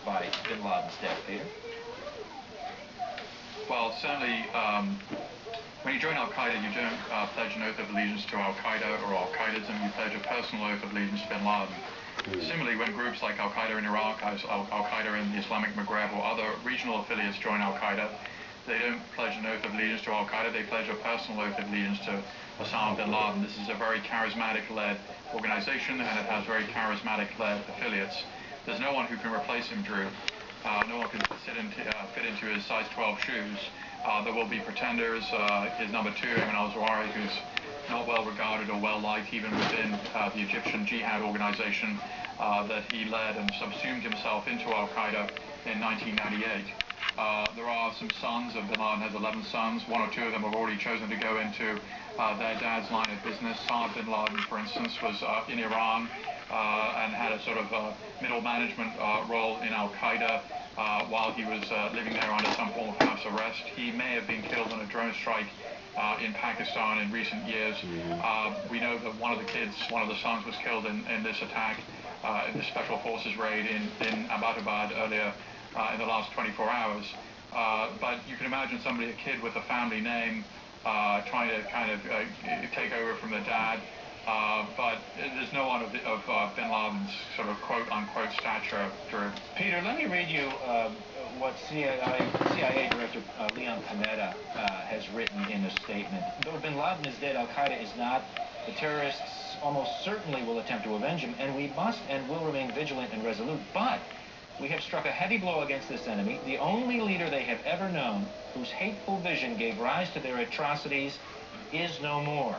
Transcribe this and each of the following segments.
by bin Laden's death, Peter? Well, certainly, when you join Al-Qaeda, you don't pledge an oath of allegiance to Al-Qaeda or Al-Qaedism. You pledge a personal oath of allegiance to bin Laden. Similarly, when groups like Al-Qaeda in Iraq, Al-Qaeda in the Islamic Maghreb, or other regional affiliates join Al-Qaeda, they don't pledge an oath of allegiance to Al-Qaeda, they pledge a personal oath of allegiance to Osama bin Laden. This is a very charismatic-led organization, and it has very charismatic-led affiliates. There's no one who can replace him, Drew. No one can fit into his size 12 shoes. There will be pretenders. His number two, Ayman al-Zawahiri, who's not well regarded or well liked even within the Egyptian jihad organization that he led and subsumed himself into Al-Qaeda in 1998. There are some sons of bin Laden, has 11 sons. One or two of them have already chosen to go into their dad's line of business. Saad bin Laden, for instance, was in Iran and had a sort of middle management role in Al-Qaeda while he was living there under some form of house arrest. He may have been killed in a drone strike in Pakistan in recent years. We know that one of the sons was killed in this attack, in the Special Forces raid in Abbottabad earlier in the last 24 hours. But you can imagine somebody, a kid with a family name, trying to kind of take over from the dad. But there's no one of bin Laden's sort of quote-unquote stature, Drew. Peter, let me read you what CIA Director Leon Panetta has written in a statement. Though bin Laden is dead, Al-Qaeda is not. The terrorists almost certainly will attempt to avenge him, and we must and will remain vigilant and resolute. But we have struck a heavy blow against this enemy, the only leader they have ever known, whose hateful vision gave rise to their atrocities, is no more.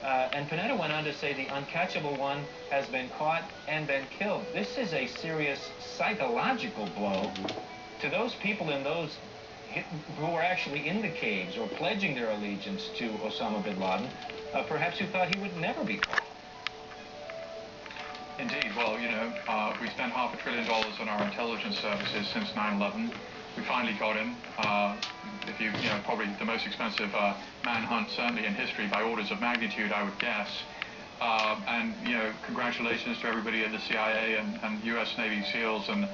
And Panetta went on to say the uncatchable one has been caught and been killed. This is a serious psychological blow to those people and those who were actually in the caves or pledging their allegiance to Osama bin Laden, perhaps who thought he would never be caught. Indeed. Well, you know, we spent $500 billion on our intelligence services since 9/11. We finally got him. Probably the most expensive manhunt, certainly in history, by orders of magnitude, I would guess. And congratulations to everybody at the CIA and U.S. Navy SEALs and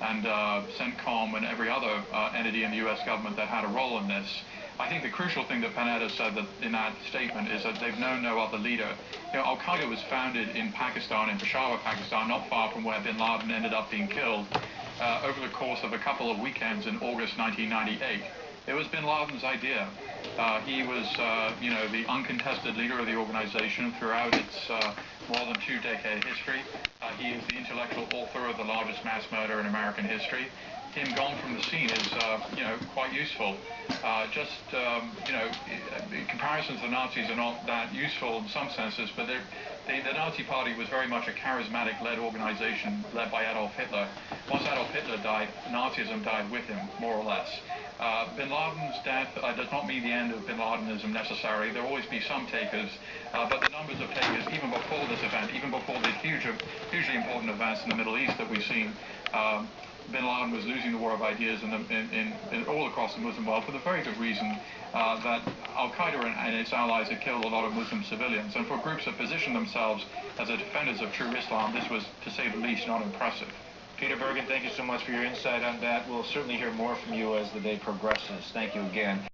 CENTCOM and every other entity in the U.S. government that had a role in this. I think the crucial thing that Panetta said in that statement is that they've known no other leader. Al-Qaeda was founded in Pakistan, in Peshawar, Pakistan, not far from where bin Laden ended up being killed, over the course of a couple of weekends in August 1998. It was bin Laden's idea. He was, the uncontested leader of the organization throughout its more than two-decade history. He is the intellectual author of the largest mass murder in American history. Him gone from the scene is, quite useful. Comparisons to the Nazis are not that useful in some senses, but the Nazi Party was very much a charismatic-led organization led by Adolf Hitler. Once Adolf Hitler died, Nazism died with him, more or less. Bin Laden's death does not mean the end of bin Ladenism necessarily. There will always be some takers, but the numbers of takers, even before this event, even before the hugely important events in the Middle East that we've seen, bin Laden was losing the war of ideas in all across the Muslim world for the very good reason that Al-Qaeda and its allies had killed a lot of Muslim civilians. And for groups that position themselves as the defenders of true Islam, this was, to say the least, not impressive. Peter Bergen, thank you so much for your insight on that. We'll certainly hear more from you as the day progresses. Thank you again.